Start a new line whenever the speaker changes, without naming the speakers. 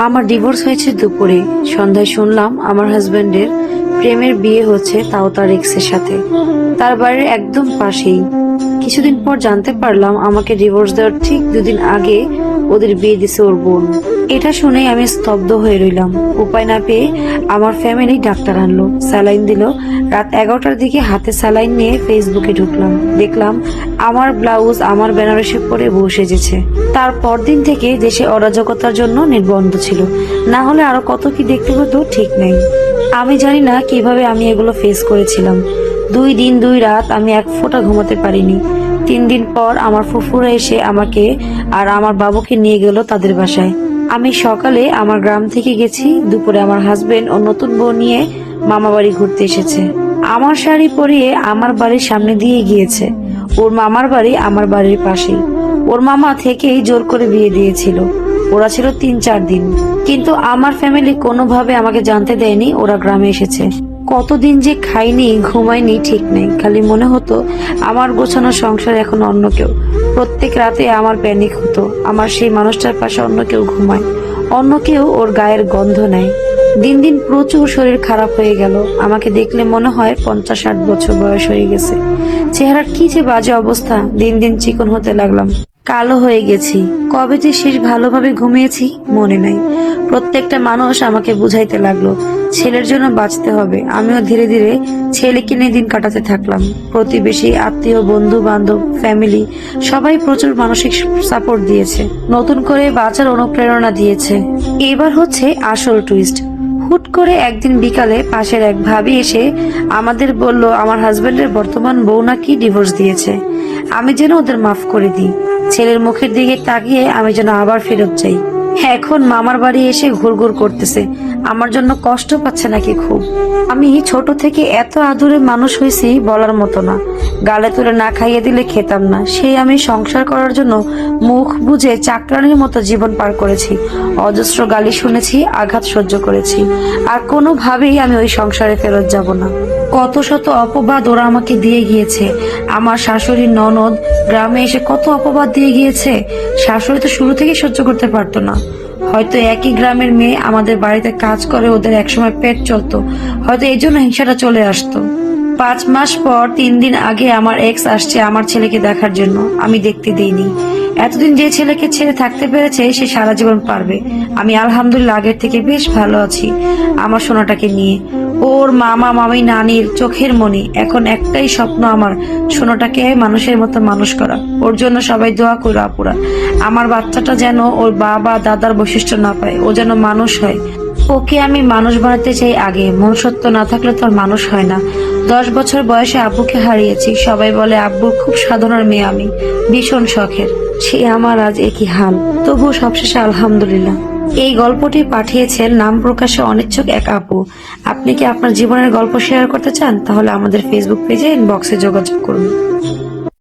আমার ডিভোর্স হয়েছে দুপুরে। সন্ধ্যায় শুনলাম আমার হাজবেন্ডের প্রেমের বিয়ে হচ্ছে, তাও তার এক্সের সাথে, তার বাড়ির একদম পাশেই। কিছুদিন পর জানতে পারলাম আমাকে ডিভোর্স দেওয়ার ঠিক 2 দিন আগে ওদের বিয়ে দিছে ওর বোন। এটা শুনে আমি স্তব্ধ হয়ে রইলাম। উপায় না পেয়ে আমার ফ্যামিলি ডাক্তার আনলো, স্যালাইন দিল। রাত 11টার দিকে হাতে স্যালাইন নিয়ে ফেসবুকে ঢুকলাম, দেখলাম আমার ব্লাউজ আমার বেনারসি পরে বউ সেজেছে। তার পরদিন থেকে দেশে অরাজকতার জন্য নির্বন্ধ ছিল, না হলে আরো কত কি দেখতে হতো ঠিক নেই। আমি জানি না কিভাবে আমি এগুলো ফেস করেছিলাম। 2 দিন 2 রাত আমি এক ফোঁটা ঘুমাতে পারিনি। 3 দিন পর আমার ফুফুরা এসে আমাকে আর আমার বাবুকে নিয়ে গেল তাদের বাসায়। আমি সকালে আমার গ্রাম থেকে গেছি, দুপুরে আমার হাজবেন্ড ও নতুন বউ নিয়ে মামা বাড়ি ঘুরতে এসেছে। আমার শাড়ি পরিয়ে আমার বাড়ির সামনে দিয়ে গিয়েছে। ওর মামার বাড়ি আমার বাড়ির পাশেই। ওর মামা থেকেই জোর করে বিয়ে দিয়েছিল। ওরা ছিল 3-4 দিন, কিন্তু আমার ফ্যামিলি কোনোভাবে আমাকে জানতে দেয়নি ওরা গ্রামে এসেছে। কতদিন যে খাইনি ঘুমাইনি ঠিক নেই, খালি মনে হতো আমার গোছানো সংসার এখন অন্য কেউ। প্রত্যেক রাতে আমার প্যানিক হতো, আমার সেই মানুষটার পাশে অন্য কেউ ঘুমায়, অন্য কেউ ওর গায়ের গন্ধ নেয়। দিন দিন প্রচুর শরীর খারাপ হয়ে গেল। আমাকে দেখলে মনে হয় 50-60 বছর বয়স হয়ে গেছে। চেহারার কি যে বাজে অবস্থা, দিন দিন চিকন হতে লাগলাম, কালো হয়ে গেছি। কবে যে শেষ ভালোভাবে ঘুমিয়েছি মনে নাই। প্রত্যেকটা মানুষ আমাকে বুঝাইতে লাগলো ছেলের জন্য বাঁচতে হবে। আমিও ধীরে ধীরে ছেলেকে নিয়ে দিন কাটাতে থাকলাম। প্রতিবেশী, আত্মীয়, বন্ধু বান্ধব, ফ্যামিলি সবাই প্রচুর মানসিক সাপোর্ট দিয়েছে, নতুন করে বাঁচার অনুপ্রেরণা দিয়েছে। এবার হচ্ছে আসল টুইস্ট। হুট করে একদিন বিকালে পাশের এক ভাবি এসে আমাদের বলল আমার হাজবেন্ডের বর্তমান বউ নাকি ডিভোর্স দিয়েছে। আমি যেন ওদের মাফ করে দিই। ছেলের মুখের দিকে তাকিয়ে আমি যেন আবার ফেরত যাই। এখন মামার বাড়ি এসে ঘুরঘুর করতেছে, আমার জন্য কষ্ট পাচ্ছে নাকি খুব। আমি ছোট থেকে এত আদুরে মানুষ হয়েছি বলার মতো না। গালে তুলে না খাইয়ে দিলে খেতাম না। সেই আমি সংসার করার জন্য মুখ বুজে চাকরানির মতো জীবন পার করেছি। অজস্র গালি শুনেছি, আঘাত সহ্য করেছি, আর কোনোভাবেই আমি ওই সংসারে ফেরত যাব না। কত শত অপবাদ ওরা আমাকে দিয়ে গিয়েছে। আমার শাশুড়ি, ননদ গ্রামে এসে কত অপবাদ দিয়ে গিয়েছে। শাশুড়ি তো শুরু থেকে সহ্য করতে পারতো না। হয়তো একই গ্রামের মেয়ে আমাদের বাড়িতে কাজ করে, ওদের একসময় পেট চলতো, হয়তো এই জন্য হিংসাটা চলে আসতো। 5 মাস পর 3 দিন আগে আমার এক্স আসছে আমার ছেলেকে দেখার জন্য। আমি দেখতে দেইনি। এতদিন যে ছেলেকে ছেড়ে থাকতে পেরেছে সে সারা জীবন পারবে। আমি আলহামদুলিল্লাহ আগের থেকে বেশ ভালো আছি আমার সোনাটাকে নিয়ে। ওর মামা মামি নানির চোখের মনি। এখন একটাই স্বপ্ন আমার, সোনাটাকে মানুষের মতো মানুষ করা। ওর জন্য সবাই দোয়া করো আপুরা। আমার বাচ্চাটা যেন ওর বাবা দাদার বৈশিষ্ট্য না পায়, ও যেন মানুষ হয়। ওকে আমি মানুষ বানাতে চাই আগে। মনুষ্যত্ব না থাকলে তো আর মানুষ হয় না। 10 বছর বয়সে আব্বুকে হারিয়েছি। সবাই বলে আব্বুর খুব সাধনার মেয়ে আমি, ভীষণ শখের। সে আমার আজ একই হাল, তবুও সবশেষে আলহামদুলিল্লাহ। এই গল্পটি পাঠিয়েছেন নাম প্রকাশে অনিচ্ছুক এক আপু। আপনি কি আপনার জীবনের গল্প শেয়ার করতে চান? তাহলে আমাদের ফেসবুক পেজে ইনবক্সে যোগাযোগ করুন।